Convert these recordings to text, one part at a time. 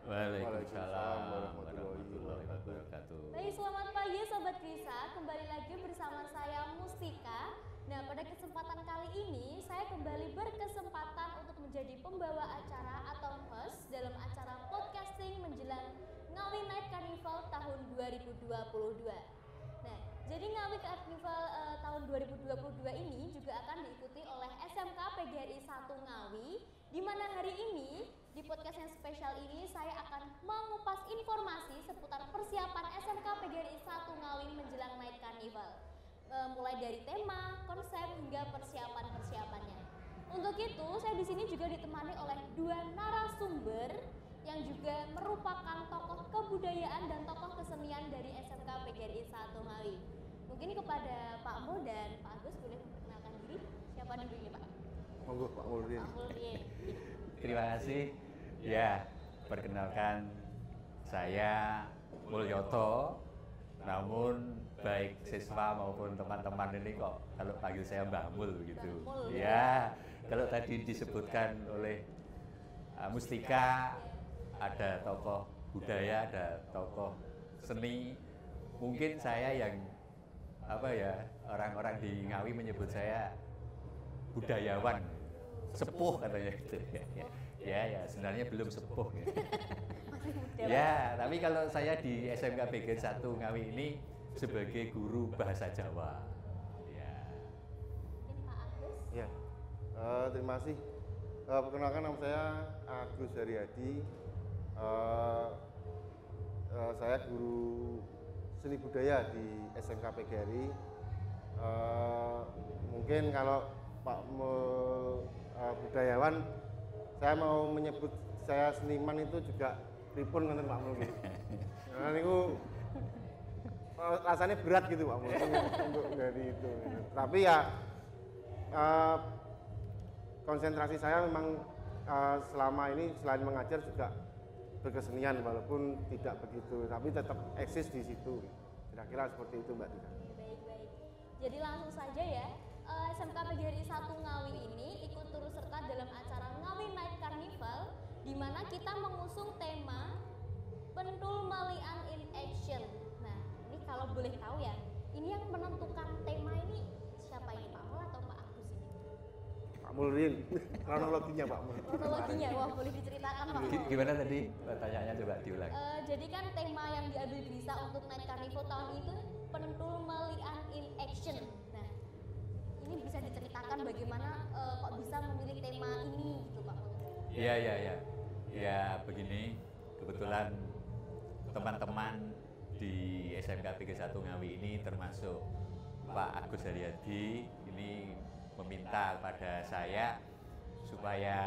Waalaikumsalam warahmatullahi wabarakatuh. Baik, selamat pagi Sobat Krisa. Kembali lagi bersama saya Mustika. Nah, pada kesempatan kali ini saya kembali berkesempatan untuk menjadi pembawa acara atau host dalam acara podcasting menjelang Ngawi Night Carnival tahun 2022. Nah, jadi Ngawi Carnival tahun 2022 ini juga akan diikuti oleh SMK PGRI 1 Ngawi, di mana hari ini di podcast yang spesial ini saya akan mengupas informasi seputar persiapan SMK PGRI 1 Ngawi menjelang Night Carnival. Mulai dari tema, konsep hingga persiapan-persiapannya. Untuk itu, saya di sini juga ditemani oleh dua narasumber yang juga merupakan tokoh kebudayaan dan tokoh kesenian dari SMK PGRI 1 Ngawi. Mungkin kepada Pak Mul dan Pak Agus boleh memperkenalkan diri. Siapa dulu ini, Pak? Monggo Pak Muldin. Pak Muldin. Terima kasih. Ya, perkenalkan saya Mulyoto. Namun baik siswa maupun teman-teman ini kok kalau panggil saya Mbah Mul gitu. Mbah Mul. Ya, kalau tadi disebutkan oleh Mustika, ada tokoh budaya, ada tokoh seni. Mungkin saya yang orang-orang di Ngawi menyebut saya budayawan, sepuh katanya gitu. Ya, sebenarnya belum sepuh. Ya, tapi kalau saya di SMK PGRI 1 Ngawi ini sebagai guru bahasa Jawa. Ya. Ini Pak Agus. Ya, terima kasih. Perkenalkan nama saya Agus Haryadi. Saya guru seni budaya di SMK PGRI. Mungkin kalau Pak budayawan, saya mau menyebut saya seniman itu juga pripun ngoten Pak Mul. Nah niku rasanya berat gitu Pak Mul untuk dari itu. Tapi ya konsentrasi saya memang selama ini selain mengajar juga berkesenian walaupun tidak begitu, tapi tetap eksis di situ. Kira-kira seperti itu Mbak Tika. Baik. Jadi langsung saja ya. SMK PGRI 1 Ngawi ini ikut turut serta dalam acara Ngawi Night Carnival, di mana kita mengusung tema Pentul Melian in Action. Nah, ini kalau boleh tahu ya, ini yang menentukan tema ini siapa ini, Pak Mul atau Pak Agus ini? Pak Muldin, kronologinya Pak Mul. Kronologinya, wah boleh diceritakan Pak Mul. Gimana tadi pertanyaannya, coba diulang. Jadi kan tema yang diambil Grisa untuk Night Carnival tahun itu Pentul Melian in Action. Nah, ini bisa diceritakan bagaimana kok bisa memilih tema ini gitu Pak Mul? Iya. Ya begini, kebetulan teman-teman di SMK PGRI 1 Ngawi ini termasuk Pak Agus Haryadi ini meminta kepada saya supaya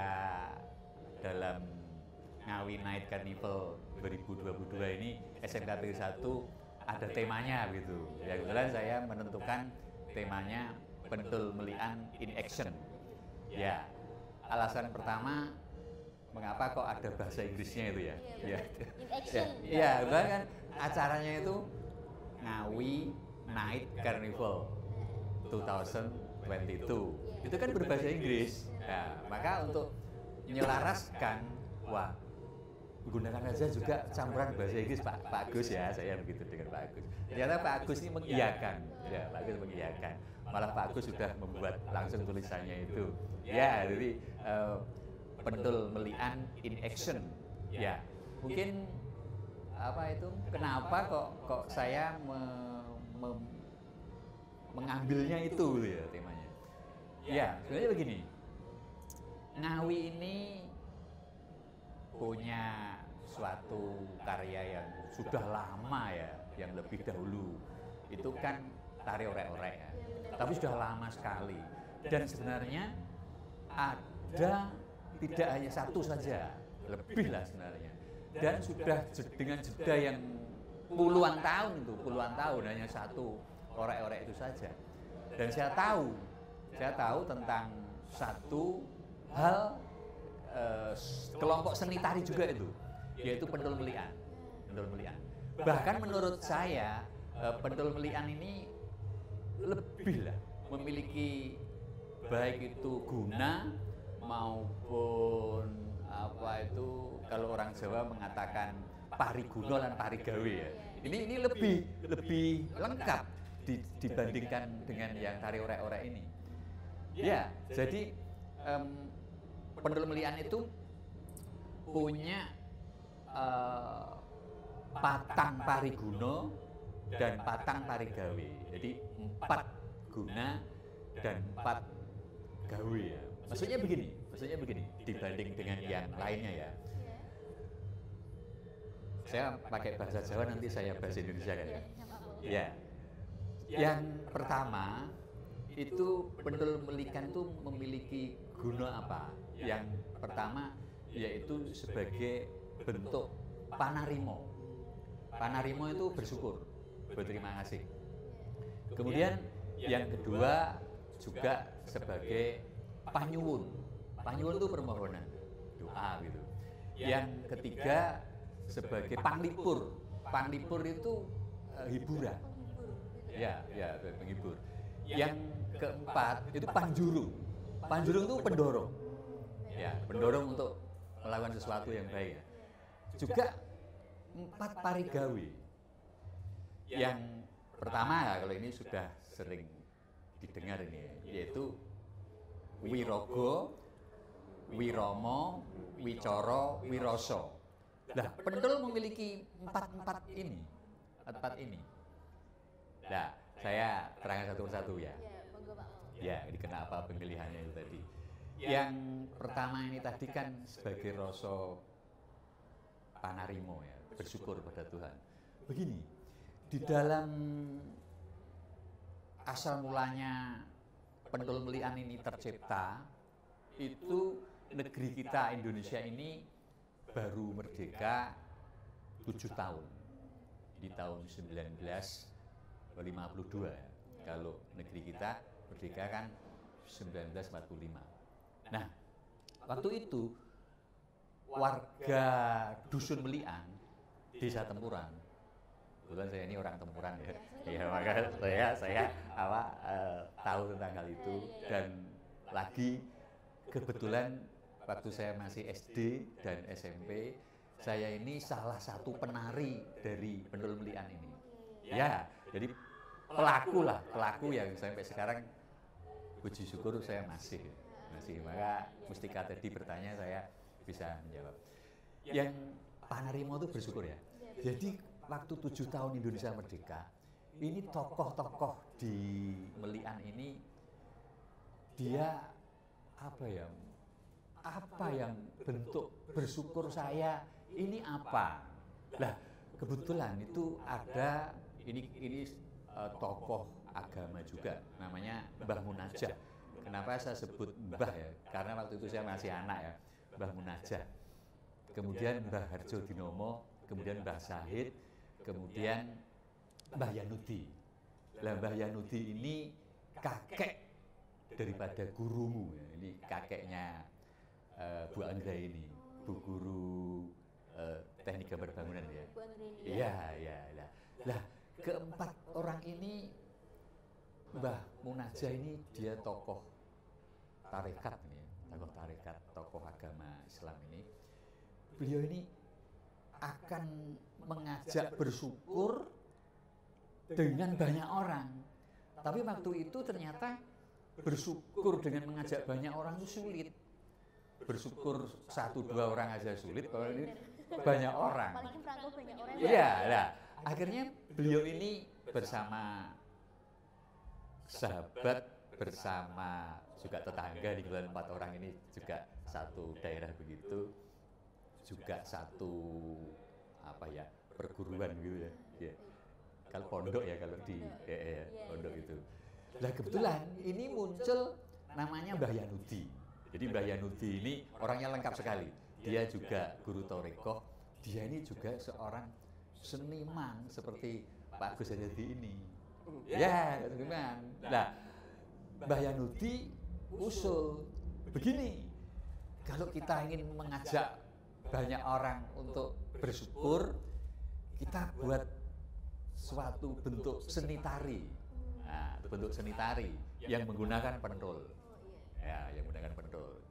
dalam Ngawi Night Carnival 2022 ini SMK PGRI 1 ada temanya gitu. Ya kebetulan saya menentukan temanya Pentul Melian in Action. Ya, alasan pertama mengapa kok ada bahasa Inggrisnya itu ya? Iya, in action. Iya, kan acaranya itu Ngawi Night Carnival 2022. Itu kan berbahasa Inggris. Nah, maka untuk menyelaraskan, wah, gunakan aja juga campuran bahasa Inggris Pak Agus ya, saya begitu dengan Pak Agus. Ternyata Pak Agus ini mengiyakan, ya Pak Agus mengiyakan. Malah Pak Agus sudah membuat langsung tulisannya itu. Ya, jadi Pentul Melian in Action. Ya, mungkin kenapa kok saya mengambilnya itu ya temanya. Ya, sebenarnya begini. Ngawi ini punya suatu karya yang sudah lama ya, yang lebih dahulu. Itu kan tari orek-orek ya. Tapi sudah lama sekali. Dan sebenarnya ada tidak hanya satu saja, lebih lah sebenarnya. Dan sudah dengan jeda yang puluhan tahun hanya satu orek-orek itu saja. Dan saya tahu tentang satu hal kelompok seni tari juga itu, yaitu Pentul Melian. Bahkan menurut saya Pentul Melian ini lebih lah memiliki baik itu guna maupun apa itu kalau orang Jawa mengatakan pariguno dan parigawe ya. Ini lebih lengkap dibandingkan dengan yang tari orek-orek ini. Ya, jadi Pendul Melian itu punya patang pariguno dan patang parigawe. Jadi 4 guna dan 4 gawe ya. Maksudnya begini dibanding dengan yang lainnya ya. Saya pakai bahasa Jawa, nanti saya bahasa Indonesia kan ya. Ya. Yang pertama itu Pendul Melikan itu memiliki guna apa? Yang pertama yaitu sebagai bentuk panarimo. Panarimo itu bersyukur, berterima kasih. Kemudian yang kedua juga sebagai panyuwun. Panyuwun itu permohonan, doa gitu. Yang ketiga sebagai panglipur. Panglipur itu hiburan. Ya, penghibur. Yang keempat itu panjurung. Panjurung itu pendorong. Ya, pendorong untuk melakukan sesuatu yang baik. Juga 4 parigawe. Yang pertama kalau ini sudah sering didengar ini, yaitu Wirogo, Wiromo, Wicoro, Wiroso. Nah, Pendul memiliki 4 ini. Nah, saya terangkan satu persatu ya. Ya, ini kenapa pemilihannya itu tadi. Yang pertama ini tadi kan sebagai rasa panarimo ya, bersyukur pada Tuhan. Begini, di dalam asal mulanya Pendul Melian ini tercipta, itu negeri kita Indonesia ini baru merdeka 7 tahun. Di tahun 1952 ya. Kalau negeri kita merdeka kan 1945. Nah, waktu itu warga Dusun Melian, Desa Tempuran. Kebetulan saya ini orang Tempuran ya. Ya, maka saya tahu tentang hal itu, dan lagi kebetulan waktu saya masih SD dan SMP, saya ini salah satu penari dari Pendul Melian ini. Ya, jadi pelaku yang sampai sekarang puji syukur saya masih. Maka Mustika tadi bertanya, saya bisa menjawab. Yang panarimo itu bersyukur ya. Jadi waktu 7 tahun Indonesia merdeka, ini tokoh-tokoh di Melian ini dia apa yang bentuk bersyukur saya ini apa? Lah, kebetulan itu ada ini tokoh agama juga, namanya Mbah Munajah. Kenapa saya sebut Mbah ya? Karena waktu itu saya masih anak ya, Mbah Munajah. Kemudian Mbah Harjo Dinomo, kemudian Mbah Syahid, kemudian Mbah Yanudi. Lah, Mbah Yanudi ini kakek daripada gurumu ya. Ini kakeknya Bu Anggra ini, Bu Guru Teknik Gambar Bangunan ya. Iya. Lah, keempat orang ini, Mbah Munajah ini dia tokoh tarekat ini, tokoh agama Islam ini. Beliau ini akan mengajak bersyukur dengan banyak orang. Tapi waktu itu ternyata bersyukur dengan mengajak banyak orang itu sulit. Bersyukur 1-2 orang aja sulit, kalau ini banyak orang. Iya, nah, akhirnya beliau ini bersama sahabat, bersama juga tetangga, di bulan 4 orang ini juga satu daerah begitu, juga satu perguruan gitu ya. Ya. Kalau pondok ya, kalau di pondok itu. Nah, kebetulan ini muncul namanya Mbah Yanudi. Jadi Mbah Yanudi ini orangnya lengkap sekali. Dia juga guru Torikoh, dia ini juga seorang seniman seperti Pak Gus Haryadi ini. Ya, seniman. Nah, Mbah Yanudi usul begini, kalau kita ingin mengajak banyak orang untuk bersyukur, kita buat suatu bentuk seni tari. Nah, itu bentuk seni tari yang menggunakan pentul. Ya, yang menggunakan pentul.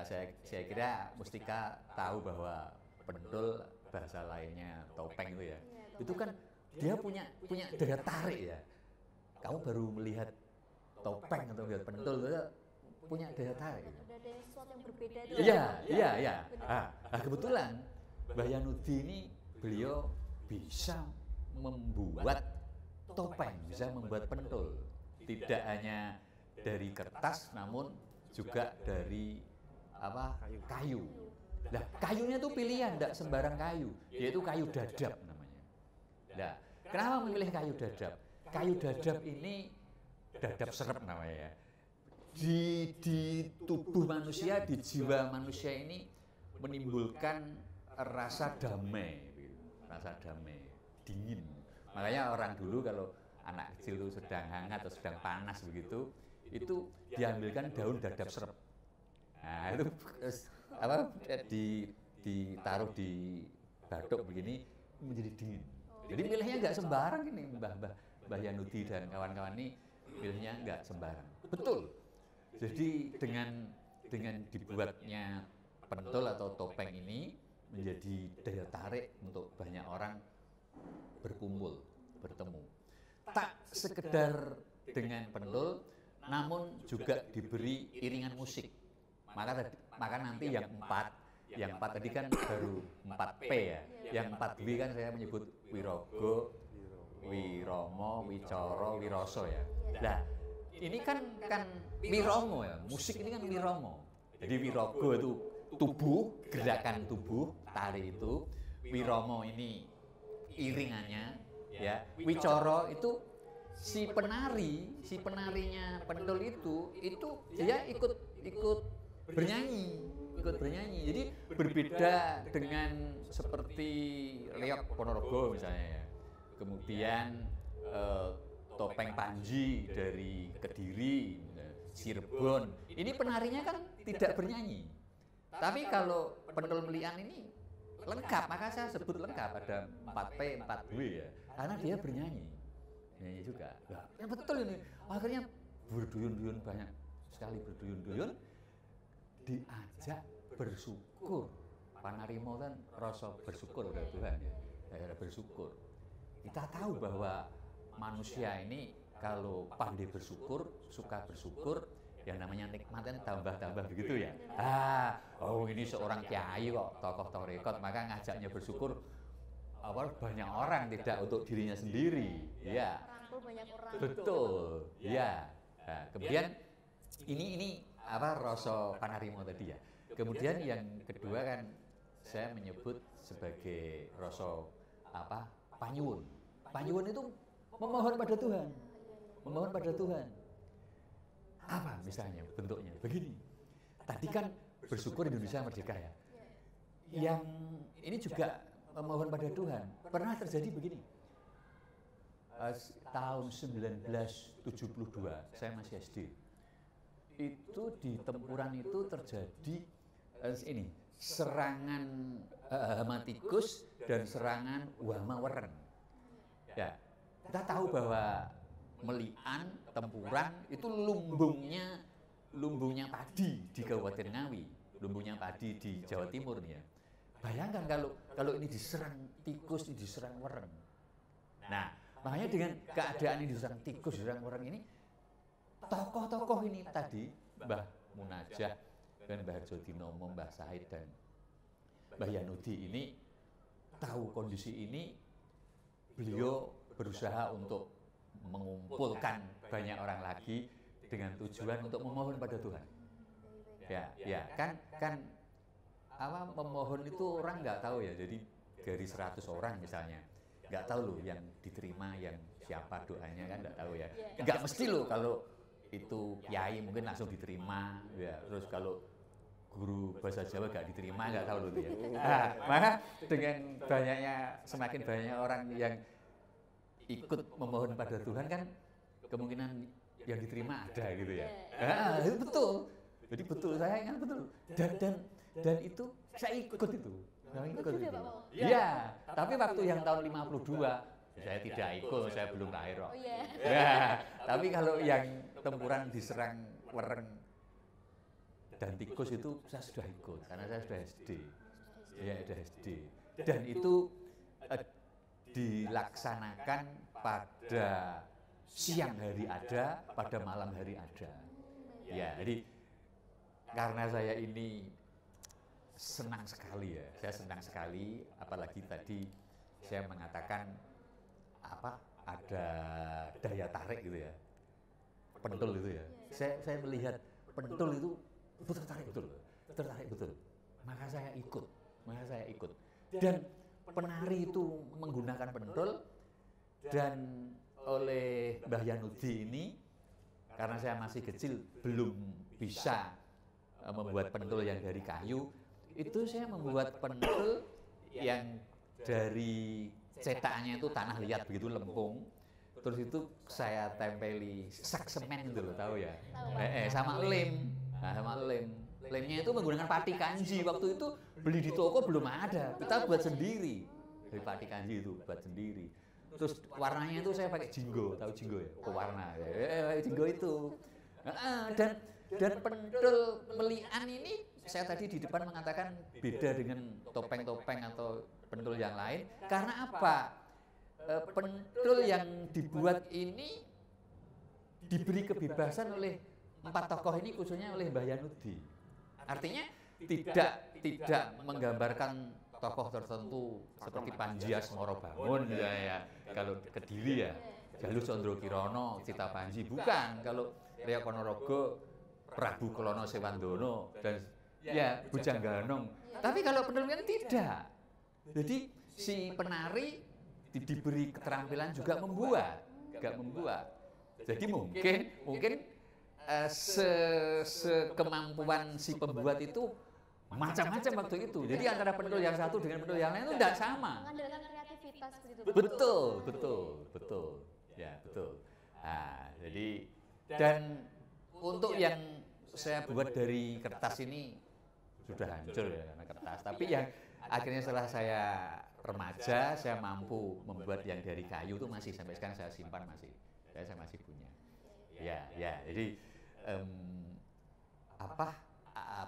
saya kira Mustika tahu bahwa pentul bahasa lainnya topeng itu ya. Itu kan dia punya daya tarik ya. Kamu baru melihat topeng atau melihat pentul itu punya daya tarik. Ada sesuatu yang berbeda tuh. Iya. Nah, kebetulan Mbah Yanudi ini beliau bisa membuat topeng, bisa membuat pentul. Tidak hanya dari kertas namun juga dari kayu. Nah, kayunya itu pilihan, tidak sembarang kayu, yaitu kayu dadap namanya. Nah, kenapa memilih kayu dadap? Kayu dadap ini dadap serep namanya ya. Di tubuh manusia, di jiwa manusia ini menimbulkan rasa damai, rasa damai, dingin. Makanya orang dulu kalau anak kecil itu sedang hangat atau sedang panas begitu, itu diambilkan daun dadap serep. Nah, itu ditaruh di batuk begini menjadi dingin. Jadi milihnya nggak sembarang ini Mbah Yanudi dan kawan-kawan ini milihnya nggak sembarang. Betul. Jadi dengan dibuatnya pentul atau topeng ini menjadi daya tarik untuk banyak orang berkumpul, bertemu. Tak sekedar dengan pentul, namun juga diberi iringan musik. Maka nanti yang empat tadi kan baru 4P ya. Yang 4W kan saya menyebut Wirogo, Wiromo, Wicoro, Wiroso ya. Nah, ini kan Wiromo ya. Musik ini kan Wiromo. Jadi Wirogo itu tubuh, gerakan tubuh, tari itu. Wiromo ini iringannya ya. Wicoro itu si penarinya pentul itu dia ikut bernyanyi. Jadi berbeda dengan seperti Leok Ponorogo misalnya ya. Kemudian topeng Panji dari Kediri, Cirebon. Ini penarinya kan tidak bernyanyi. Tapi kalau pentul Melian ini lengkap, maka saya sebut lengkap, ada 4P, 4W ya. Karena dia bernyanyi. Nyanyi juga. Nah, yang betul ini. Akhirnya berduyun-duyun, banyak sekali berduyun-duyun, diajak bersyukur. Panarimo kan rasa bersyukur kepada Tuhan ya. Bersyukur. Kita tahu bahwa manusia ini kalau pandai bersyukur, suka bersyukur, yang namanya nikmat kan tambah-tambah begitu ya. Ini seorang kiai kok, tokoh tarekat, maka ngajaknya bersyukur banyak orang, tidak untuk dirinya sendiri. Ya. Banyak orang. Betul. Ya. Nah, kemudian ini rasa Panarimo tadi ya. Kemudian yang kedua kan saya menyebut sebagai rasa panyuwun. Panyuwun itu memohon pada Tuhan. Memohon pada Tuhan. Apa misalnya bentuknya? Begini. Tadi kan bersyukur Indonesia merdeka ya. Yang ini juga memohon pada Tuhan. Pernah terjadi begini. Tahun 1972, saya masih SD. Itu di Tempuran itu terjadi serangan hama tikus dan serangan hama weren. Ya, kita tahu bahwa Melian, Tempuran itu lumbungnya padi di Kabupaten Ngawi, lumbungnya padi di Jawa Timur nih ya. Bayangkan kalau ini diserang tikus, ini diserang weren. Nah, makanya dengan keadaan ini diserang tikus, diserang weren ini, tokoh-tokoh ini tadi, Mbah Munajah dan Mbah Harjodinomo, Mbah Said dan Mbah Yanudi ini tahu kondisi ini, beliau berusaha untuk mengumpulkan banyak orang lagi dengan tujuan untuk memohon pada Tuhan. Ya, kan memohon itu orang nggak tahu ya. Jadi dari 100 orang misalnya, nggak tahu loh yang diterima, yang siapa doanya kan nggak tahu ya. Nggak mesti loh kalau itu kiai mungkin langsung diterima, ya. Terus kalau guru bahasa Jawa nggak diterima, nggak tahu loh ya. Maka dengan semakin banyak orang yang ikut memohon pada Tuhan kan kemungkinan yang diterima ada gitu ya. Itu betul. Jadi betul, saya ingat betul. Dan itu saya ikut itu. Iya, tapi waktu yang tahun 52 saya tidak ikut, saya belum lahir kok. Ya, tapi kalau yang Tempuran diserang weren dan tikus itu saya sudah ikut karena saya sudah SD. Ya, sudah SD. Dan itu dilaksanakan pada siang hari ada, pada malam hari ada. Ya, jadi karena saya ini senang sekali ya, saya senang sekali, apalagi tadi saya mengatakan ada daya tarik gitu ya, pentul itu ya. Saya melihat pentul itu tertarik betul. Maka saya ikut. Dan penari itu menggunakan pentul, dan oleh Mbah Yanudi ini, karena saya masih kecil belum bisa membuat pentul yang dari kayu, itu saya membuat pentul yang dari cetakannya itu tanah liat begitu lempung, terus itu saya tempeli sak semen itu loh, tahu ya? Sama lem. Nah, sama lemnya itu menggunakan pati kanji. Waktu itu beli di toko belum ada, kita buat sendiri dari pati kanji itu, buat sendiri. Terus warnanya itu saya pakai jinggo, tahu jinggo ya? Pewarna, jinggo itu. Dan pentul melian ini saya tadi di depan mengatakan beda dengan topeng-topeng atau pentul yang lain. Karena apa? Pentul yang dibuat ini diberi kebebasan oleh 4 tokoh ini, khususnya oleh Mbah Yanudi. Artinya tidak menggambarkan tokoh tertentu seperti Panji Asmorobangun ya. Kalau Kediri ya Jalu Condro Kirono, Cita Panji, bukan. Kalau Rya Ponorogo, Prabu Klono Sewandono, dan ya Bujang Ganong. Tapi kalau penelitian tidak. Jadi si penari diberi keterampilan juga membuat. Jadi mungkin sekemampuan si pembuat itu macam-macam waktu itu. Jadi antara pentul yang satu dengan pentul yang lain itu tidak sama. Mengandalkan kreativitas begitu. Betul. Ya, betul. Nah, jadi dan untuk yang saya buat dari kertas ini sudah hancur ya karena kertas. Tapi yang akhirnya setelah saya remaja, saya mampu membuat yang dari kayu itu masih sampai sekarang saya simpan masih. Saya masih punya. Ya. Jadi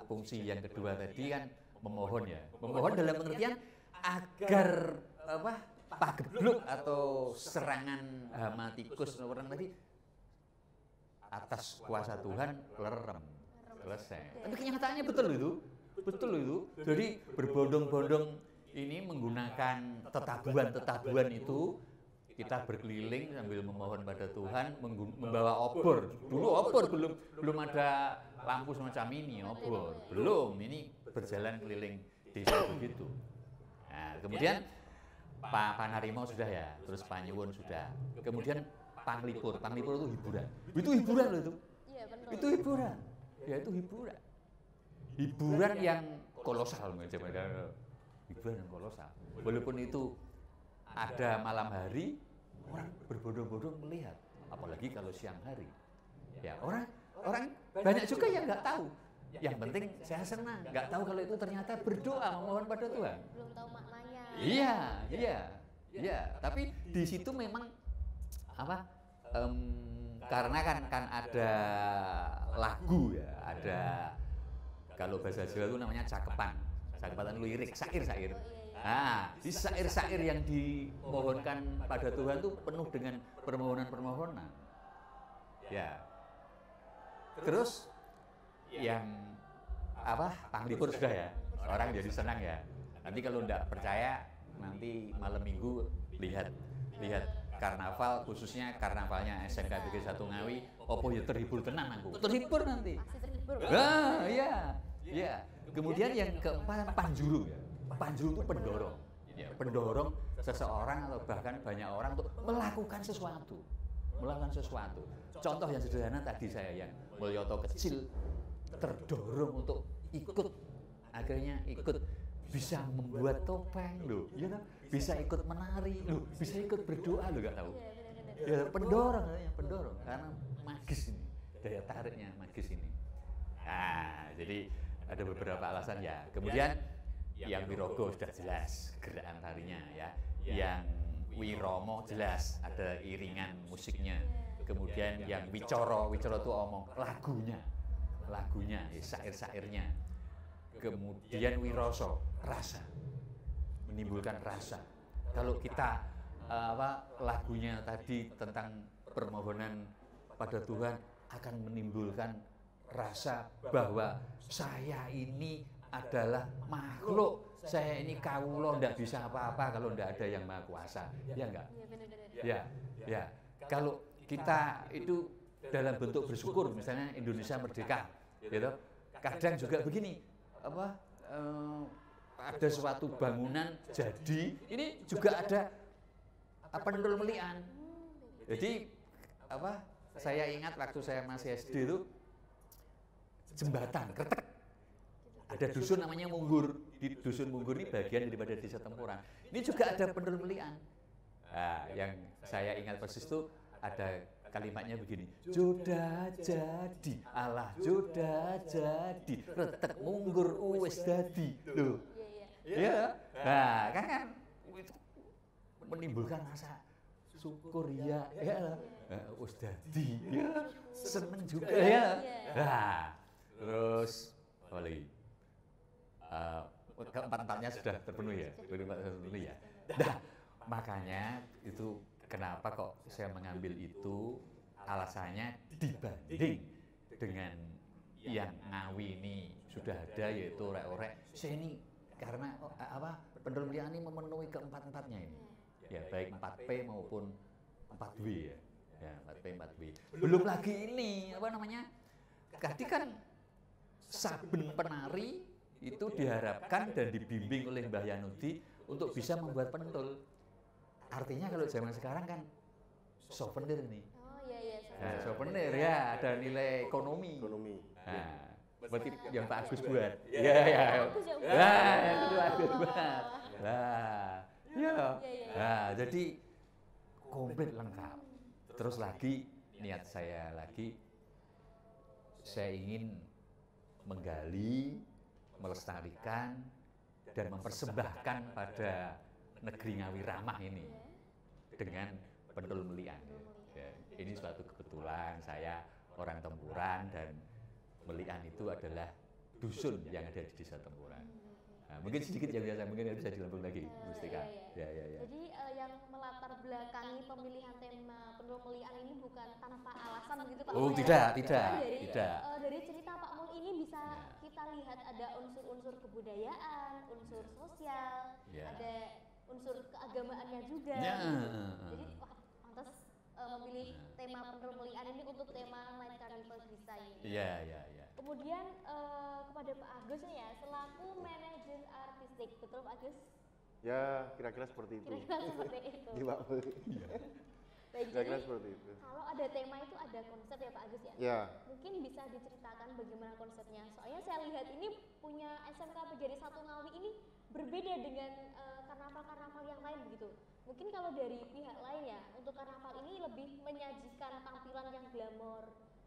fungsi yang kedua tadi kan memohon ya. Memohon dalam pengertian agar pagebluk atau serangan hama tikus orang tadi atas kuasa Tuhan lerem, selesai. Tapi kenyataannya betul itu. Jadi berbondong-bondong ini menggunakan tetabuhan itu, kita berkeliling sambil memohon pada Tuhan, membawa obor. Dulu obor belum ada lampu semacam ini, obor belum. Ini berjalan keliling desa begitu. Nah, kemudian Pak Panarimau sudah ya, terus Panyuwun sudah. Kemudian Panglipur itu hiburan. Itu hiburan loh itu. Iya, benar. Itu hiburan. Ya itu hiburan. Hiburan yang kolosal macam hiburan yang kolosal. Walaupun itu ada malam hari, orang berbondong-bondong melihat, apalagi kalau siang hari. Ya, orang banyak juga yang nggak tahu. Yang penting saya senang, nggak tahu kalau itu ternyata berdoa memohon pada Tuhan. Belum tahu maknanya. Iya. Tapi di situ memang karena kan ada lagu ya, ada kalau bahasa Jawa itu namanya cakepan lirik, syair. Nah, di syair-syair yang dimohonkan pada Tuhan itu penuh dengan permohonan. Ya. Terus yang Panglipur sudah ya, orang jadi senang ya. Nanti kalau enggak percaya, nanti malam Minggu lihat karnaval, khususnya karnavalnya SMK BG 1 Ngawi, opo ya terhibur tenan aku. Terhibur nanti. Pasti terhibur. Iya. Kemudian yang keempat Panjurung ya. Panjurung itu pendorong. Ya, pendorong seseorang atau bahkan banyak orang untuk melakukan sesuatu. Contoh yang sederhana tadi saya yang Mulyoto kecil terdorong untuk ikut, akhirnya ikut bisa membuat topeng loh, ya kan? Bisa ikut menari loh, bisa ikut berdoa loh, nggak tahu. Ya pendorong karena magis ini, daya tariknya magis ini. Nah, jadi ada beberapa alasan ya. Kemudian yang Wirogo sudah jelas gerakan tarinya ya. Yang Wiromo jelas ada iringan musiknya. Kemudian yang Wicoro itu omong lagunya lagunya, syair-syairnya. Kemudian wiroso, rasa, menimbulkan rasa. Kalau kita lagunya tadi tentang permohonan pada Tuhan akan menimbulkan rasa bahwa saya ini adalah makhluk, saya ini kawula, ndak bisa apa-apa kalau ndak ada yang Maha Kuasa, ya enggak? Iya benar-benar. Ya, ya. Kalau kita itu dalam bentuk bersyukur, misalnya Indonesia merdeka, gitu. Kadang juga begini, ada suatu bangunan jadi, ini juga ada pentul melian. Jadi saya ingat waktu saya masih SD itu jembatan kretek. Ada dusun namanya Munggur. Di dusun Munggur ini bagian daripada desa Tempuran. Ini juga ada pentul melian. Nah, yang saya ingat persis itu ada kalimatnya begini. Joda jadi, Allah joda jadi, retek munggur wis dadi. Loh. Iya. Nah, kan menimbulkan rasa syukur ya. Wis dadi. Ya, seneng juga ya. Nah, terus lagi. Keempat-empatnya sudah terpenuhi ya, terpenuhi ya. Nah, makanya itu kenapa kok saya mengambil itu, alasannya dibanding dengan yang Ngawi ini sudah ada, yaitu orek-orek. Saya ini karena pentul melian ini memenuhi keempat-empatnya ini, ya baik 4P maupun 4W ya, 4P 4W. Belum lagi ini tadi kan saben penari itu diharapkan dan dibimbing oleh Mbah Yanudi untuk bisa membuat pentul. Artinya kalau zaman sekarang kan souvenir nih. Oh iya. Souvenir ya, ada nilai ekonomi. Nah, berarti yang Pak Agus buat. Iya. Nah, yang Pak Agus buat. Nah, jadi komplit lengkap. Terus lagi niat saya saya ingin menggali, melestarikan dan mempersembahkan pada negeri Ngawi Ramah ini dengan pentul melian. Ya, ini suatu kebetulan saya orang Tempuran dan melian itu adalah dusun yang ada di desa Tempuran. Nah, mungkin sedikit yang bisa dilambung lagi, Mustika. Ya. Jadi yang melatar belakangi pemilihan tema pentul melian ini bukan tanpa alasan begitu Pak? Oh Mul, tidak. Dari cerita Pak Mul ini bisa kita lihat ada unsur-unsur kebudayaan, unsur sosial, ada unsur keagamaannya juga. Jadi pantas memilih tema pentul melian ini untuk tema Night Carnival Bisa ini. Iya. Kemudian kepada Pak Agus ya, selaku manajer artistik, betul Pak Agus? Ya, kira-kira seperti itu. Kira-kira seperti itu. Iya, Pak. Baik, Kira-kira jadi seperti itu. kalau ada tema itu ada konsep ya Pak Agus ya? Ya. Mungkin bisa diceritakan bagaimana konsepnya. Soalnya saya lihat ini punya SMK Pejari 1 Ngawi ini berbeda dengan karnaval-karnaval yang lain begitu. Mungkin kalau dari pihak lain ya, untuk karnaval ini lebih menyajikan tampilan yang glamor.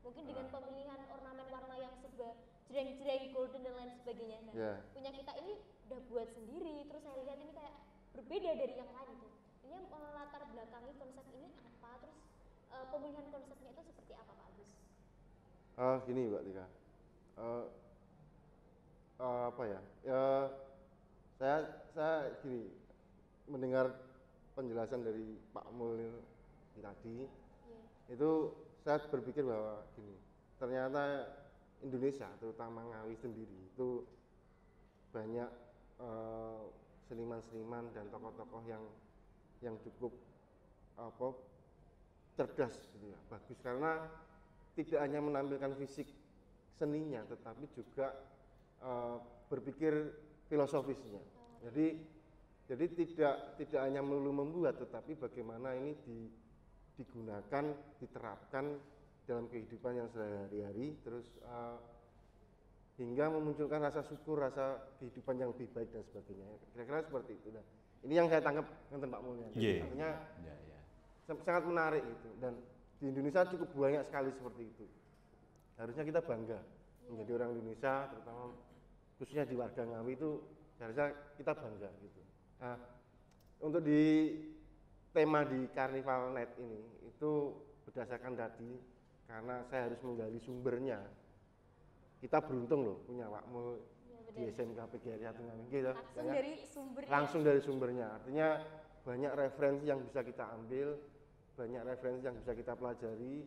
Mungkin dengan pemilihan ornamen warna yang serba jreng-jreng, golden dan lain sebagainya. Nah, punya kita ini udah buat sendiri, terus saya lihat ini kayak berbeda dari yang lain itu. Ini melatar belakangi konsep ini apa, terus pemilihan konsepnya itu seperti apa Pak Agus? Gini Mbak Tika, saya gini, mendengar penjelasan dari Pak Mul tadi, itu saya berpikir bahwa gini, ternyata Indonesia, terutama Ngawi sendiri itu banyak seniman-seniman dan tokoh-tokoh yang cukup cerdas gitu ya, bagus, karena tidak hanya menampilkan fisik seninya tetapi juga berpikir filosofisnya. Jadi tidak hanya melulu membuat tetapi bagaimana ini digunakan, diterapkan dalam kehidupan yang sehari-hari, terus hingga memunculkan rasa syukur, rasa kehidupan yang lebih baik dan sebagainya. Kira-kira seperti itu. Nah, ini yang saya tangkap dengan Pak Mulya. Artinya sangat menarik itu, dan di Indonesia cukup banyak sekali seperti itu. Harusnya kita bangga menjadi orang Indonesia, terutama khususnya di warga Ngawi itu harusnya kita bangga gitu. Nah, untuk di tema di Carnival Night ini itu berdasarkan tadi, karena saya harus menggali sumbernya. kita beruntung loh punya Pak Mul di benar. SMK PGRI Satu Ngawi gitu. Langsung dari sumbernya. Langsung dari sumbernya. Artinya banyak referensi yang bisa kita ambil, banyak referensi yang bisa kita pelajari,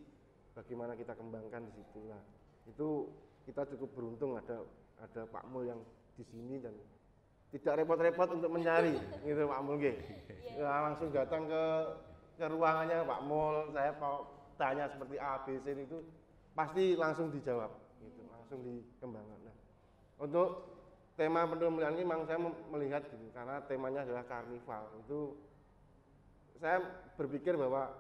bagaimana kita kembangkan di situ. Nah, itu kita cukup beruntung ada Pak Mul yang di sini dan tidak repot-repot untuk mencari gitu Pak Mul nggih. Ya, langsung datang ke ruangannya Pak Mul, saya mau tanya seperti A, B, C itu pasti langsung dijawab gitu, langsung dikembangkan. Nah, untuk tema penilaian ini memang saya melihat gitu, karena temanya adalah karnival. Itu saya berpikir bahwa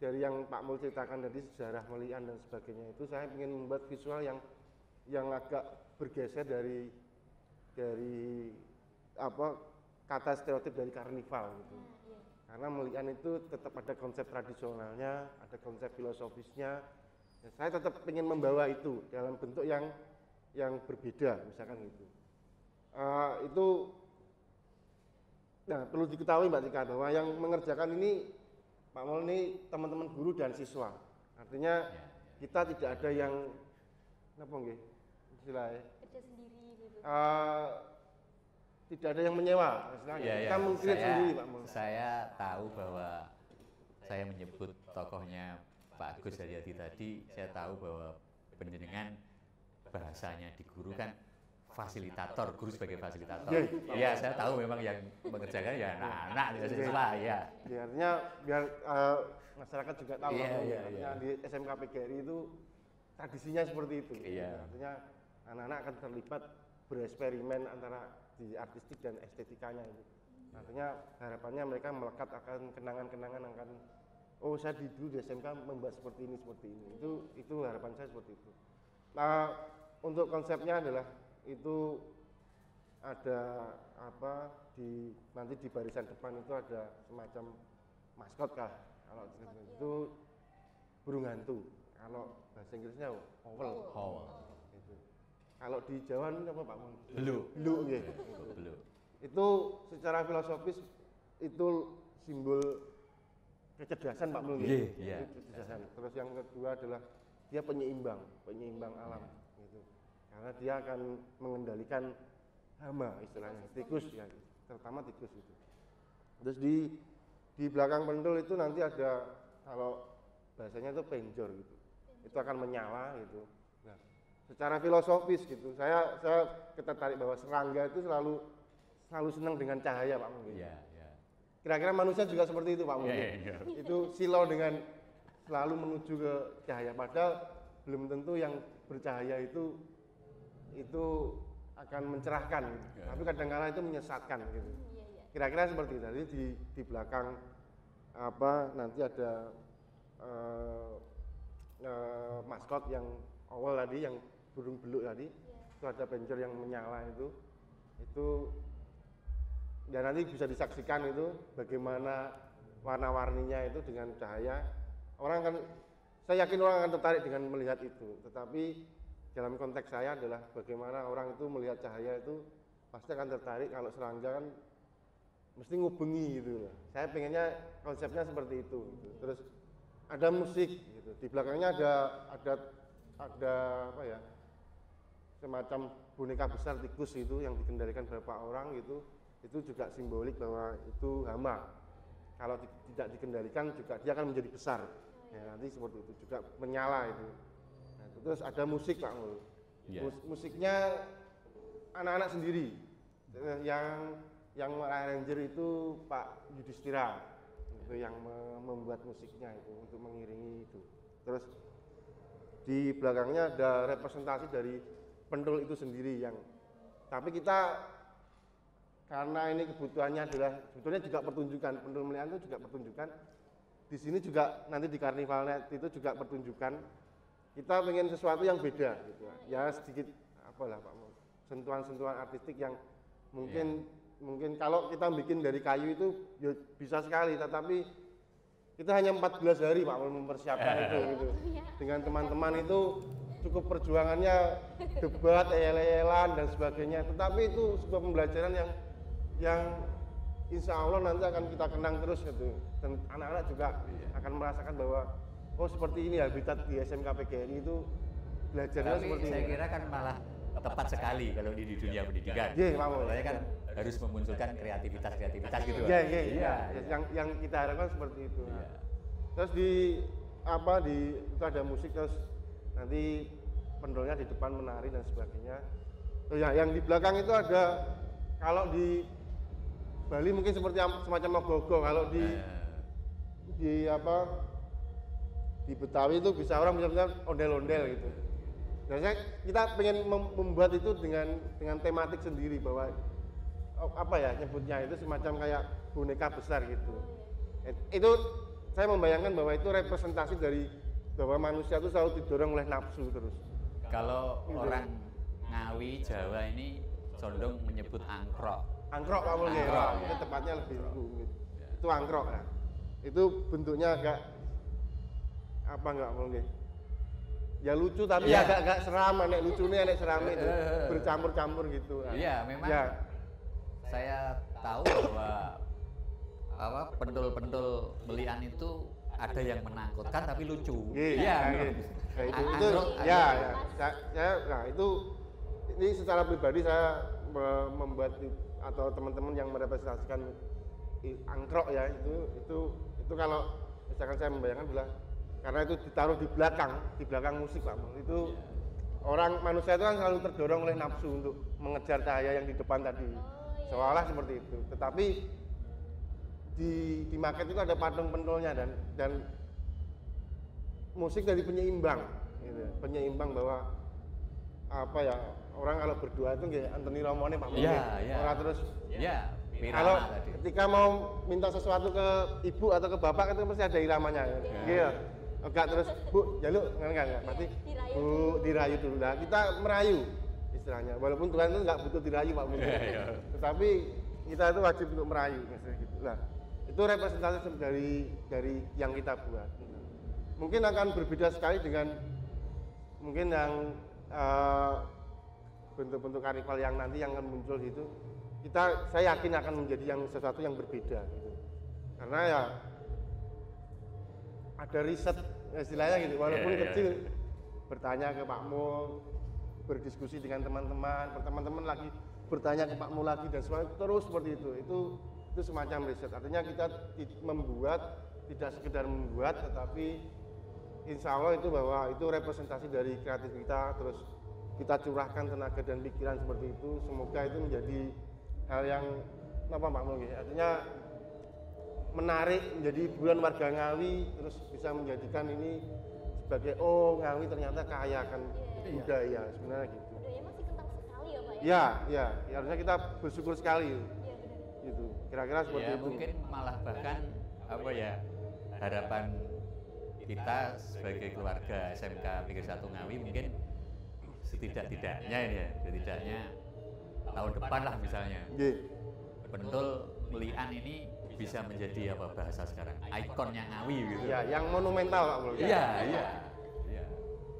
dari yang Pak Mul ceritakan tadi sejarah Melian dan sebagainya itu saya ingin membuat visual yang agak bergeser dari apa kata stereotip dari karnival gitu. Karena Melian itu tetap ada konsep tradisionalnya, ada konsep filosofisnya. Ya, saya tetap ingin membawa itu dalam bentuk yang berbeda, misalkan gitu. Itu nah, perlu diketahui Mbak Tika bahwa yang mengerjakan ini Pak Mul ini teman-teman guru dan siswa. Artinya kita tidak ada yang apa nggih? Istilahnya Kerja sendiri gitu. tidak ada yang menyewa, istilahnya. Kita mengkreat sendiri Pak Mul. Saya tahu bahwa saya menyebut tokohnya Pak Agus Haryadi tadi, saya tahu bahwa penjenengan bahasanya di guru kan fasilitator, guru sebagai fasilitator. Iya, saya tahu memang yang mengerjakan ya anak-anak di siswa, ya. Ya, artinya biar masyarakat juga tahu artinya di SMK PGRI itu tradisinya seperti itu. Iya. Artinya anak-anak akan terlibat bereksperimen antara di artistik dan estetikanya itu. Artinya harapannya mereka melekat akan kenangan-kenangan akan oh saya dulu di SMK membuat seperti ini. Itu harapan saya seperti itu. Nah, untuk konsepnya adalah itu ada apa nanti di barisan depan itu ada semacam maskot kah, kalau itu burung hantu, kalau bahasa Inggrisnya owl. Gitu. Kalau di Jawa ini apa Pak Mun? Belu gitu. Itu secara filosofis itu simbol kecerdasan Pak Mun gitu. Kecerdasan. Terus yang kedua adalah dia penyeimbang alam gitu. Karena dia akan mengendalikan hama istilahnya, tikus ya, terutama tikus itu. Terus di belakang pentul itu nanti ada kalau bahasanya itu penjor gitu. Itu akan menyala gitu. Nah, secara filosofis gitu, saya tertarik bahwa serangga itu selalu senang dengan cahaya Pak Mun. Iya. Kira-kira manusia juga seperti itu Pak Mun. Itu silau dengan selalu menuju ke cahaya, padahal belum tentu yang bercahaya itu akan mencerahkan, tapi kadang-kala itu menyesatkan gitu. Kira-kira seperti itu. Jadi di belakang apa nanti ada maskot yang awal tadi, yang burung beluk tadi, itu ada penjor yang menyala itu dan nanti bisa disaksikan itu bagaimana warna-warninya itu dengan cahaya. Saya yakin orang akan tertarik dengan melihat itu, tetapi dalam konteks saya adalah bagaimana orang itu melihat cahaya itu pasti akan tertarik. Kalau serangga kan mesti ngubengi gitu loh. Saya pengennya konsepnya seperti itu gitu. Terus ada musik gitu. Di belakangnya ada apa ya? Semacam boneka besar tikus itu yang dikendalikan beberapa orang gitu. Itu juga simbolik bahwa itu hama. Kalau tidak dikendalikan juga dia akan menjadi besar. Ya, nanti seperti itu juga menyala itu. Terus ada musik Pak Mul. Musiknya anak-anak sendiri. Yang arranger itu Pak Yudhistira. Itu yang membuat musiknya itu untuk mengiringi itu. Terus di belakangnya ada representasi dari pentul itu sendiri tapi kita karena ini kebutuhannya adalah sebetulnya juga pertunjukan, pentul Melian itu juga pertunjukan. Di sini juga nanti di Karnivalnet itu juga pertunjukan. Kita pengen sesuatu yang beda gitu ya, sedikit apalah Pak Mul, sentuhan-sentuhan artistik yang mungkin kalau kita bikin dari kayu itu ya bisa sekali, tetapi kita hanya 14 hari Pak Mul mempersiapkan itu gitu. Dengan teman-teman itu cukup perjuangannya, debat, eyel-eyelan dan sebagainya, tetapi itu sebuah pembelajaran yang insya Allah nanti akan kita kenang terus gitu. Dan anak-anak juga akan merasakan bahwa oh seperti ini habitat di SMK PGRI itu belajarnya Tapi seperti saya ini. kira kan malah tepat sekali kalau di dunia pendidikan. Iya, Pak Mul. Saya kan harus memunculkan kreativitas gitu. Iya, Pak. iya. Yang kita harapkan seperti itu. Iya. Terus itu ada musik, terus nanti pendolnya di depan menari dan sebagainya. Terus yang di belakang itu ada, kalau di Bali mungkin seperti semacam mogogo, kalau di Betawi itu bisa orang bisa ondel-ondel gitu. Nah, kita pengen membuat itu dengan tematik sendiri, bahwa nyebutnya itu semacam kayak boneka besar gitu. Itu saya membayangkan bahwa itu representasi dari bahwa manusia itu selalu didorong oleh nafsu terus. Kalau orang Ngawi Jawa ini condong menyebut angkrok. Angkrok Pak Mul, Angkrok, itu ya. tepatnya lebih rumit. Itu angkrok ya. Itu bentuknya agak enggak Mul nggih. Ya lucu tapi Ya. agak seram, nek lucune nek serame itu bercampur-campur gitu. Iya, memang Ya. saya tahu bahwa pendul-pendul belian itu ada yang menakutkan tapi lucu. Iya, memang. nah, itu Angkrok ya, ada. ya. Nah itu ini secara pribadi saya membuat atau teman-teman yang merepresentasikan angkrok ya itu kalau misalkan saya membayangkan adalah karena itu ditaruh di belakang musik Pak Mul. Itu orang manusia itu kan selalu terdorong oleh nafsu untuk mengejar cahaya yang di depan tadi, seolah seperti itu. Tetapi di market itu ada patung pendolnya dan musik dari penyeimbang, gitu. Penyeimbang bahwa orang kalau berdoa itu nggih Anthony Romone Pak Mul. Iya. Orang terus Iya, kalau Pirama tadi. ketika mau minta sesuatu ke ibu atau ke bapak itu pasti ada iramanya. Iya. Enggak terus Bu, jaluk enggak. Pasti Dirayu Bu dirayu dulu. Nah, kita merayu istilahnya. Walaupun Tuhan itu enggak butuh dirayu Pak Mul. Tetapi kita itu wajib untuk merayu misalnya gitu. Nah, itu representasi dari yang kita buat. Mungkin akan berbeda sekali dengan mungkin yang bentuk-bentuk karnival yang nanti yang akan muncul gitu. Saya yakin akan menjadi sesuatu yang berbeda gitu. Karena ya ada riset istilahnya gitu, walaupun kecil, bertanya ke Pak Mul, berdiskusi dengan teman-teman lagi bertanya ke Pak Mul lagi dan sebagainya, terus seperti itu. Itu semacam riset. Artinya kita membuat tidak sekedar membuat, tetapi insya Allah itu bahwa itu representasi dari kreatif kita, terus kita curahkan tenaga dan pikiran seperti itu. Semoga itu menjadi hal yang Pak Mul, artinya menarik, menjadi hiburan warga Ngawi, terus bisa menjadikan ini sebagai Ngawi ternyata kaya akan budaya sebenarnya gitu. Budaya masih kental sekali ya Pak ya? Ya, harusnya kita bersyukur sekali. Iya benar. Gitu. Kira-kira seperti Ya itu. mungkin malah bahkan harapan kita sebagai keluarga SMK Negeri 1 Ngawi mungkin setidaknya tahun depan lah misalnya pendul belian ini bisa menjadi bahasa sekarang ikonnya Ngawi gitu. Ya, yang monumental Pak Mul. Iya.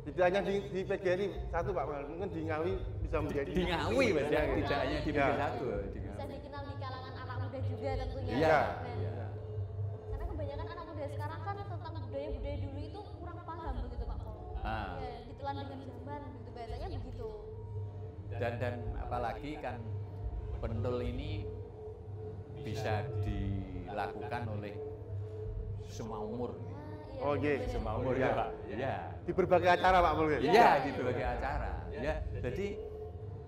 Tidak hanya di PGRI 1 Pak Mul, mungkin di Ngawi bisa menjadi Di Ngawi Mas ya, tidak hanya di Ya. Negeri 1. Bisa dikenal di kalangan anak muda juga tentunya. Iya. Nah, karena kebanyakan anak muda sekarang kan tentang budaya-budaya dulu itu kurang paham begitu Pak Mul. Ya, ditelan dengan zaman gitu, bahasanya begitu. Dan apalagi kan pendul ini bisa dilakukan oleh semua umur. Oh, iya. Semua umur ya Pak. Iya. di berbagai acara Pak Mul. Iya, di berbagai acara. Ya, jadi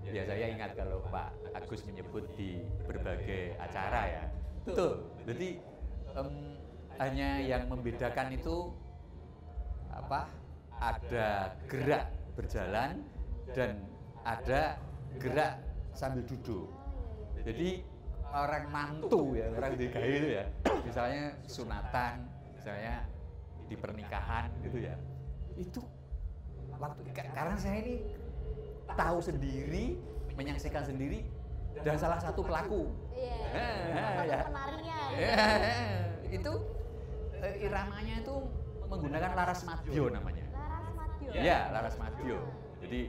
ya saya ingat kalau Pak Agus menyebut di berbagai acara ya. Betul. Jadi hanya yang membedakan itu ada gerak berjalan dan ada gerak sambil duduk. Jadi orang mantu ya, orang DKI itu ya, misalnya sunatan, misalnya di pernikahan gitu ya, itu karena saya ini tahu sendiri, menyaksikan sendiri dan salah satu pelaku. Iya. Penarinya. Itu iramanya itu menggunakan laras madyo namanya. Laras Madyo. Iya, laras madyo. Jadi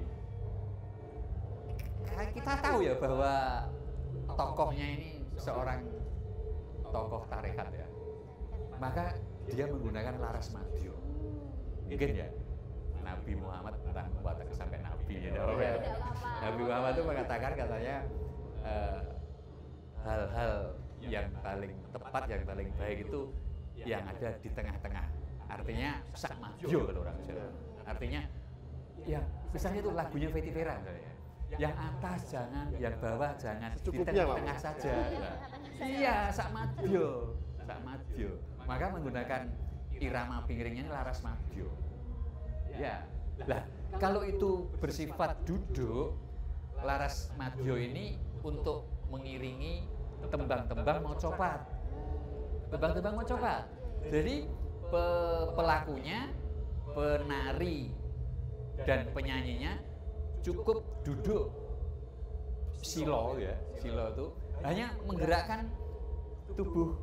kita tahu ya bahwa tokohnya ini seorang tokoh tarekat ya. Maka dia menggunakan laras madyo. Mungkin ya. Nabi Muhammad tentang watak sampai Nabi ya. Tidak apa-apa. Nabi Muhammad itu mengatakan katanya hal-hal yang paling tepat, yang paling baik itu yang ada di tengah-tengah. Artinya sak madyo kalau orang Jawa. Artinya ya misalnya itu lagunya Fety Vera misalnya. Yang atas jangan, yang bawah jangan, di Secukupnya, Pak. tengah-tengah saja. Ya. Iya, sak madyo, sak madyo. Maka menggunakan irama pinggirnya ini laras madyo. Ya, lah kalau itu bersifat duduk, laras madyo ini untuk mengiringi tembang-tembang mau copat. Tembang-tembang mau copat. Jadi pelakunya, penari dan penyanyinya cukup duduk silo ya, silo itu hanya menggerakkan tubuh,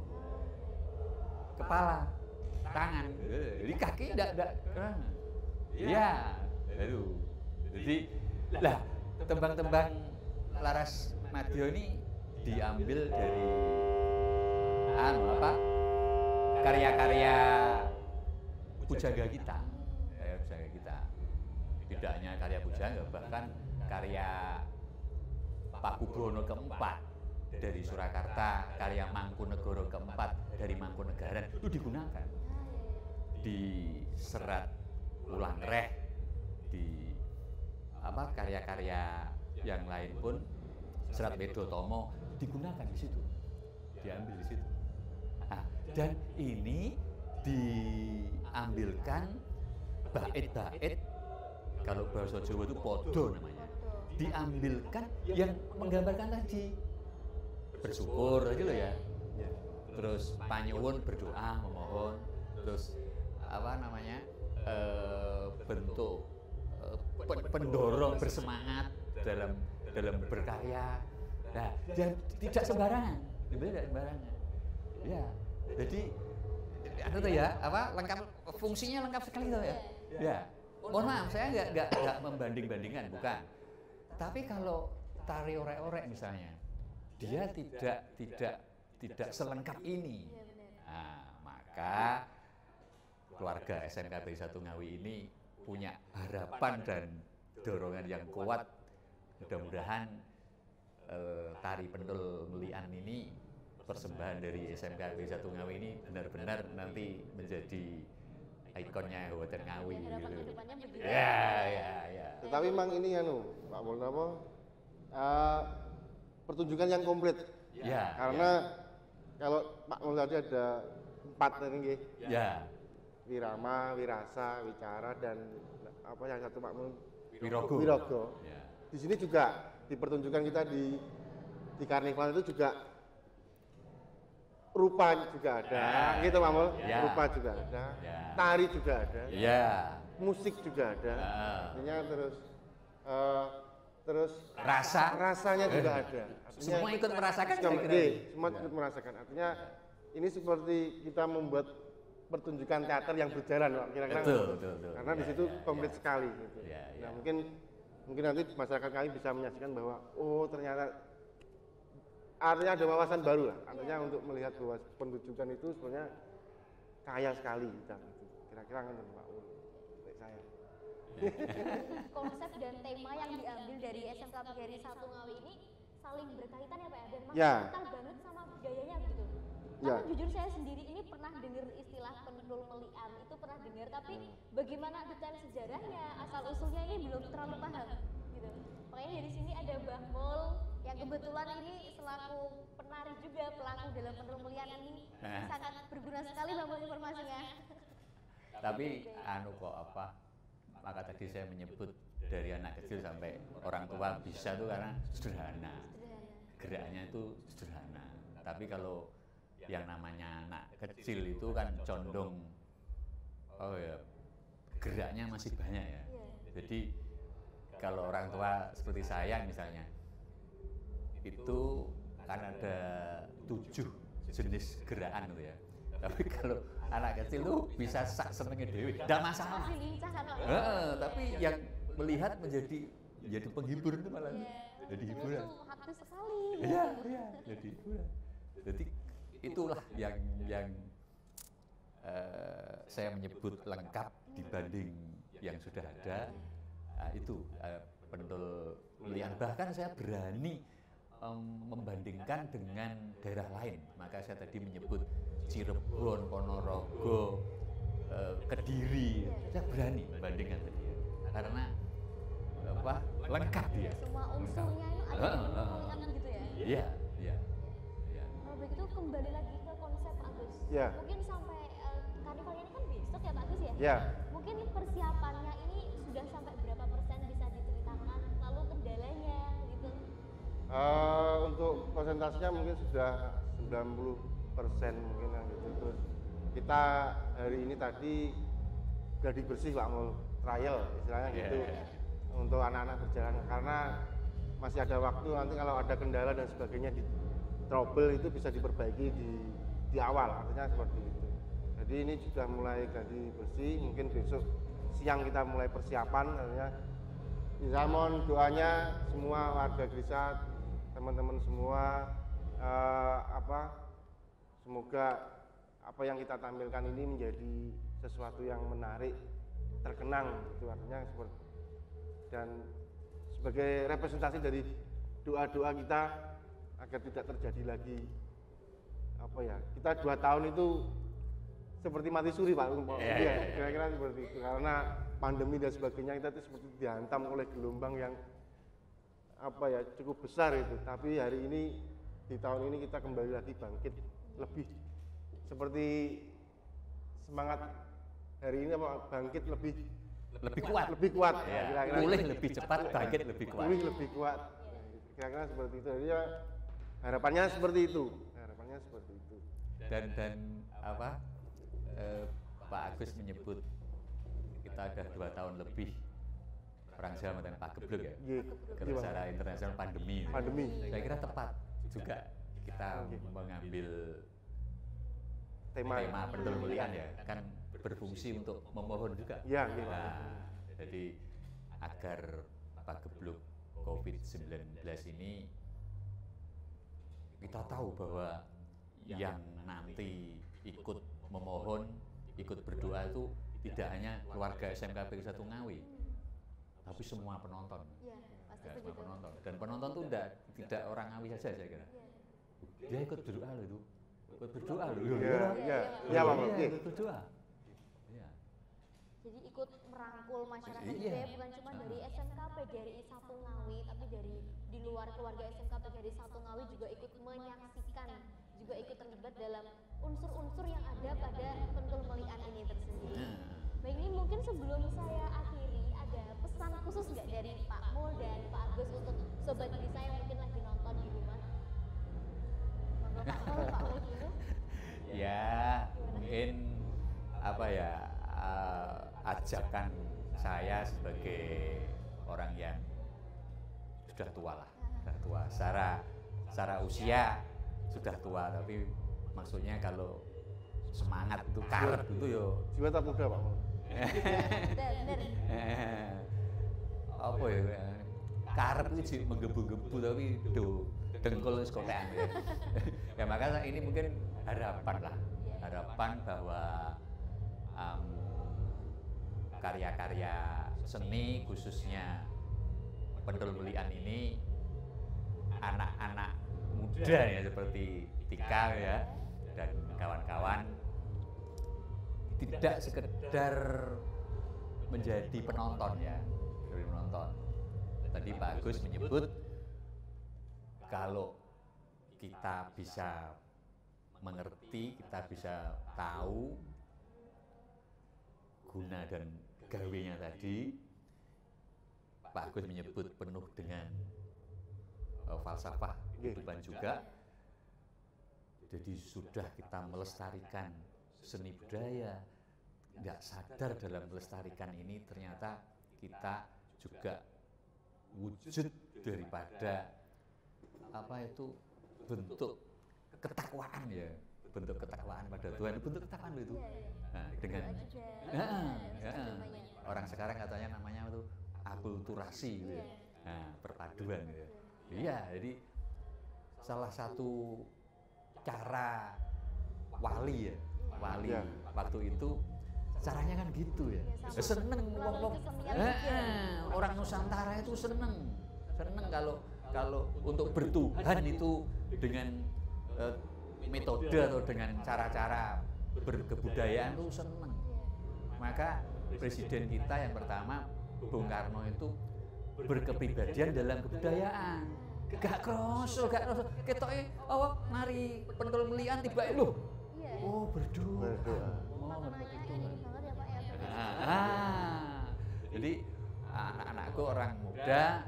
kepala, tangan, jadi kaki tidak. Ya, aduh. Jadi lah tembang-tembang laras madyo ini diambil dari karya-karya pujangga kita. Pujangga kita. Tidak hanya karya pujangga, bahkan karya Pakubrono keempat dari Surakarta, karya Mangkunegoro keempat dari Mangkunegaran itu digunakan di serat Ulangreh, di karya-karya yang lain pun serat Wedotomo digunakan di situ, diambil di situ. Nah, dan ini diambilkan bait-bait, kalau bahasa Jawa itu podo namanya, diambilkan yang menggambarkan tadi bersyukur aja loh ya, terus panyuwun berdoa memohon, terus bentuk pendorong bersemangat dalam berkarya. Nah, dan tidak sembarangan, tidak sembarangan. Ya, jadi lengkap, fungsinya lengkap sekali tuh ya. Ya, mohon maaf saya nggak membanding-bandingkan, bukan. Tapi kalau tari orek-orek misalnya, dia tidak selengkap ini. Nah, maka keluarga SMKB 1 Ngawi ini punya harapan dan dorongan yang kuat. Mudah-mudahan tari pentul melian ini, persembahan dari SMKB 1 Ngawi ini benar-benar nanti menjadi ikonnya Kabupaten Ngawi gitu. Ya. Tetapi memang ini Pak Mulnamo, pertunjukan yang komplit. Ya. Karena kalau Pak Mul tadi ada 4 ini nggih. Ya. Wirama, Wirasa, Wicara, dan yang satu Pak Mul Wirogo. Ya. Di sini juga di pertunjukan kita di karnival itu juga rupa juga ada, gitu Pak Mul. Ya. Rupa juga ada, Ya. tari juga ada, Ya. musik juga ada. Artinya terus rasanya juga ada. Artinya, semua ikut merasakan semua ikut merasakan. Artinya ini seperti kita membuat pertunjukan teater yang berjalan, Pak, kira-kira. Betul. Karena di situ komplit sekali gitu. Ya. Nah, mungkin nanti masyarakat kami bisa menyaksikan bahwa ternyata artinya ada wawasan baru lah. Artinya untuk melihat bahwa pertunjukan itu sebenarnya kaya sekali gitu. Kira-kira ngerti Pak Ul, kayak saya. Konsep dan tema yang diambil dari SMK Pagari 1 Ngawi ini saling berkaitan ya Pak ya, dan masih Ya. kental banget sama budayanya gitu. Ya. Karena jujur saya sendiri ini pernah dengar istilah pentul melian, itu pernah dengar, tapi bagaimana detail sejarahnya, asal usulnya ini belum terlalu paham gitu. Makanya dari sini ada Mbah Mul yang kebetulan ini selaku penari juga, pelaku dalam pentul melian ini sangat berguna sekali Mbah Mul informasinya. Tapi maka tadi saya menyebut dari anak kecil sampai orang tua bisa tuh karena sederhana. Geraknya itu sederhana. Tapi kalau yang namanya anak kecil itu kan condong geraknya masih banyak ya. Jadi kalau orang tua seperti saya misalnya, itu kan ada 7 jenis gerakan gitu ya. Tapi kalau anak kecil tuh bisa sak senengnya dewi, tidak masalah. Masih lincah kan Pak? Tapi yang melihat menjadi penghibur itu malah jadi hiburan. Itu hapus sekali. Iya, jadi hiburan. Jadi itulah yang saya menyebut lengkap dibanding yang sudah ada itu pentul pelian. Bahkan saya berani membandingkan dengan daerah lain. Maka saya tadi menyebut Cirebon, Ponorogo, Kediri. Saya berani membandingkan tadi ya. Karena lengkap dia. Semua unsurnya itu ada di pengelolaan gitu ya. Iya, iya. Kalau begitu kembali lagi ke konsep Pak Agus. Iya. Mungkin sampai karnival ini kan besok ya Pak Agus ya? Ya, Mungkin persiapannya ini sudah sampai berapa persen bisa diceritakan? Lalu kendalanya gitu. untuk persentasenya mungkin sudah 90% mungkin yang gitu. Terus kita hari ini tadi gladi bersih Pak Mul, trial istilahnya gitu untuk anak-anak berjalan, karena masih ada waktu, nanti kalau ada kendala dan sebagainya di trouble itu bisa diperbaiki di awal, artinya seperti itu. Jadi ini sudah mulai gladi bersih, mungkin besok siang kita mulai persiapan, artinya bisa mohon doanya semua warga Grisa, teman-teman semua, semoga apa yang kita tampilkan ini menjadi sesuatu yang menarik, terkenang, itu artinya seperti, dan sebagai representasi dari doa-doa kita agar tidak terjadi lagi kita 2 tahun itu seperti mati suri Pak. Kira-kira seperti itu, karena pandemi dan sebagainya kita itu seperti dihantam oleh gelombang yang cukup besar itu. Tapi hari ini di tahun ini kita kembali lagi bangkit lebih seperti semangat hari ini bangkit lebih kuat Ya. kira-kira Pulih gitu. lebih cepat, bangkit lebih kuat. Pulih lebih kuat, kira-kira seperti itu. Jadi ya harapannya seperti itu, Dan Pak Agus menyebut kita ada 2 tahun lebih orang Jawa mengatakan Pak Geblek ya, Iya, kalau secara internasional pandemi. Saya kira tepat juga kita mengambil tema pentul pelian ya, kan berfungsi untuk memohon juga. Iya. Nah, jadi agar Pak Geblek COVID-19 ini kita tahu bahwa yang nanti ikut memohon, ikut berdoa itu tidak hanya keluarga SMK PGRI 1 Ngawi, tapi semua penonton. Iya, pasti Ya, semua begitu. penonton. Dan penonton itu tidak orang Ngawi saja saya kira. Dia ikut berdoa loh itu. Ikut berdoa loh. Iya, Pak. Iya, ikut berdoa. Iya. Jadi ikut merangkul masyarakat Iya. juga ya, bukan cuma dari SMK PGRI 1 Ngawi, tapi dari di luar keluarga SMK PGRI 1 Ngawi juga ikut menyaksikan, juga ikut terlibat dalam unsur-unsur yang ada pada pentul melian ini tersendiri. Baik, ini mungkin sebelum saya akhiri, ada pesan khusus nggak dari Pak Mul dan Pak Agus untuk Sobat Grisa yang mungkin lagi nonton di rumah? Monggo Pak Mul dulu. Ya, mungkin ajakan saya sebagai orang yang sudah tua lah, sudah tua. Secara usia sudah tua, tapi maksudnya kalau semangat itu karep itu yo. Jiwa tak muda Pak. Bener. Apa ya? Karep itu menggebu-gebu tapi dengkul wis kotekan ya. Ya makanya ini mungkin harapan lah. Harapan bahwa karya-karya seni khususnya pentul pelian ini anak-anak muda ya seperti Tika ya dan kawan-kawan tidak sekedar menjadi penonton ya, dari penonton. Tadi Pak Agus menyebut kalau kita bisa mengerti, kita bisa tahu guna dan gawenya tadi, Pak Agus menyebut penuh dengan falsafah kehidupan juga. Jadi sudah kita melestarikan seni budaya, tidak sadar dalam melestarikan ini ternyata kita juga wujud daripada bentuk ketakwaan ya, bentuk ketakwaan pada Tuhan, bentuk ketakwaan itu. Nah, dengan orang sekarang katanya namanya itu akulturasi gitu ya. Nah, perpaduan gitu. Iya, jadi salah satu cara wali waktu itu caranya kan gitu ya. Iya, sama. Seneng Melalui wong kesenian juga. orang Nusantara itu seneng kalau untuk bertuhan itu dengan metode atau dengan cara-cara berkebudayaan itu seneng. Maka presiden kita yang pertama Bung Karno itu berkepribadian dalam kebudayaan. Gak kroso. Ketoke mari pentul melian tiba lho. Iya. Oh, berdoa. Maknanya ini banget ya Pak ya. Jadi anak-anakku orang muda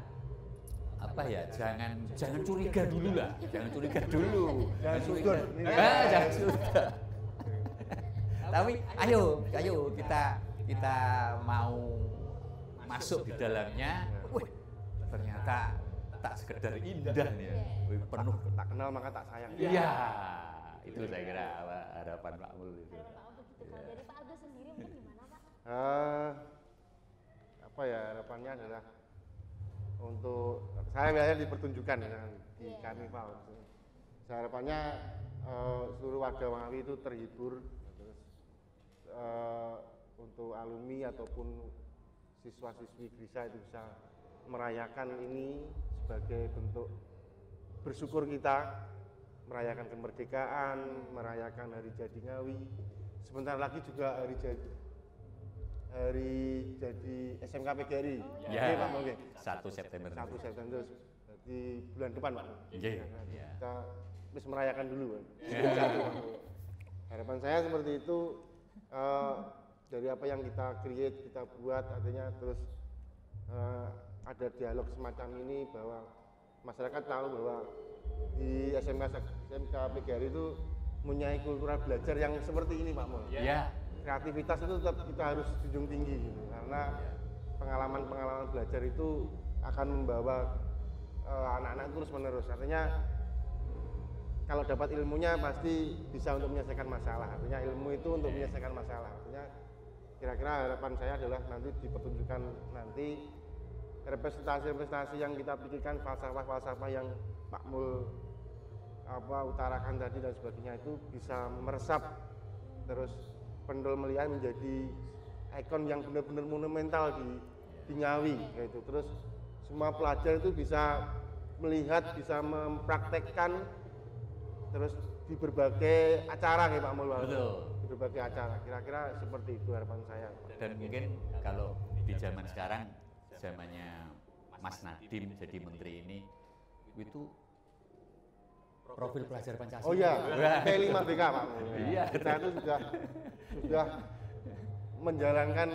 apa ya, jangan curiga dulu lah, jangan curiga dulu, Jangan sudut. jangan sudut. Tapi ayo kita mau masuk di dalamnya. Wih, ternyata tak sekedar indah nih ya, wih, penuh. Tak kenal maka tak sayang. Iya, itu saya kira harapan Pak Mul itu. Begitu kan. Dari Pak Agus sendiri mungkin gimana Pak? Apa ya, harapannya adalah untuk saya biasanya dipertunjukkan ya, di karnival. Harapannya seluruh warga Ngawi itu terhibur, terus untuk alumni ataupun siswa-siswi Grisa itu bisa merayakan ini sebagai bentuk bersyukur kita, merayakan kemerdekaan, merayakan hari jadi Ngawi. Sebentar lagi juga hari jadi SMK PGRI. Ya, Pak Mongge. 1 September. 1 September di bulan depan Pak. Iya. Kita bisa merayakan dulu Pak. Harapan saya seperti itu, dari apa yang kita create, kita buat, artinya terus ada dialog semacam ini bahwa masyarakat tahu bahwa di SMK PGRI itu mempunyai kultural belajar yang seperti ini Pak Mul. Ya. Kreativitas itu tetap kita harus junjung tinggi gitu, karena pengalaman belajar itu akan membawa anak-anak terus menerus. Artinya kalau dapat ilmunya pasti bisa untuk menyelesaikan masalah. Artinya ilmu itu untuk menyelesaikan masalah. Artinya kira-kira harapan saya adalah nanti dipertunjukkan nanti representasi yang kita pikirkan, falsafah yang Pak Mul utarakan tadi dan sebagainya itu bisa meresap, terus Pendul Melian menjadi ikon yang benar-benar monumental di Ngawi gitu. Terus semua pelajar itu bisa melihat, bisa mempraktekkan terus di berbagai acara ya Pak Mul. Betul. Di berbagai acara. Kira-kira seperti itu harapan saya. Dan mungkin kalau di zaman sekarang, zamannya Mas Nadiem jadi menteri ini, itu profil pelajar Pancasila. Oh iya, P5BK Pak. Iya. Kita itu sudah menjalankan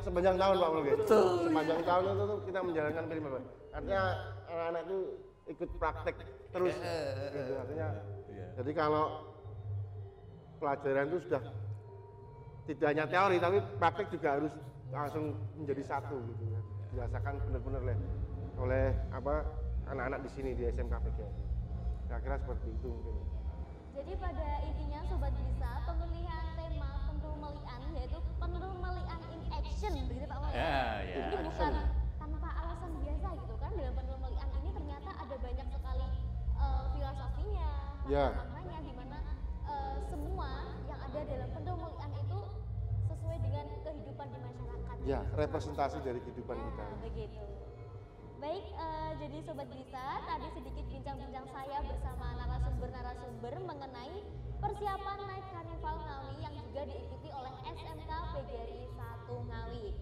sepanjang tahun Pak Mul. Sepanjang tahun itu kita menjalankan P5BK. Artinya anak-anak itu ikut praktek terus. Gitu. Artinya, jadi kalau pelajaran itu sudah tidak hanya teori tapi praktek juga harus langsung menjadi satu gitu ya. Dirasakan benar-benar oleh anak-anak di sini di SMK PGRI. Kira-kira seperti itu mungkin. Jadi pada intinya Sobat Grisa, pemilihan tema Pendul Melian yaitu Pendul Melian in Action, begitu Pak Wali. Ya. Jadi bukan tanpa alasan biasa gitu kan. Dalam Pendul Melian ini ternyata ada banyak sekali filosofinya, makna-maknanya, di mana semua yang ada dalam Pendul Melian itu sesuai dengan kehidupan di masyarakat. Ya, representasi dari kehidupan kita. Begitu. Baik, jadi Sobat Grisa, tadi sedikit bincang-bincang saya bersama narasumber-narasumber mengenai persiapan Night Carnival Ngawi yang juga diikuti oleh SMK PGRI 1 Ngawi.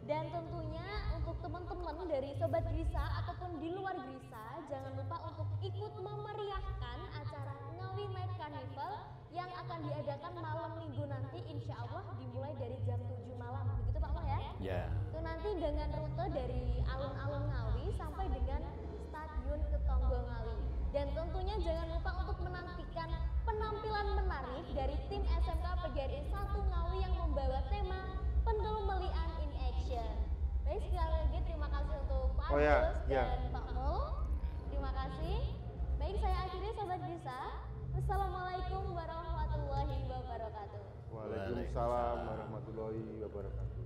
Dan tentunya untuk teman-teman dari Sobat Grisa ataupun di luar Grisa, jangan lupa untuk ikut memeriahkan acara Ngawi Night Carnival yang akan diadakan malam minggu nanti, insya Allah dimulai dari jam 7 malam. Begitu Pak Mo ya? Ya. Itu nanti dengan rute dari alun-alun Ngawi sampai dengan Stadion Ketonggo Ngawi. Dan tentunya jangan lupa untuk menantikan penampilan menarik dari tim SMK PGRI 1 Ngawi yang membawa tema Pendul Melian in Action. Baik, sekali lagi terima kasih untuk Pak Agus dan Pak Mul. Terima kasih. Baik, saya akhiri Sobat Grisa. Wassalamualaikum warahmatullahi wabarakatuh. Waalaikumsalam warahmatullahi wabarakatuh.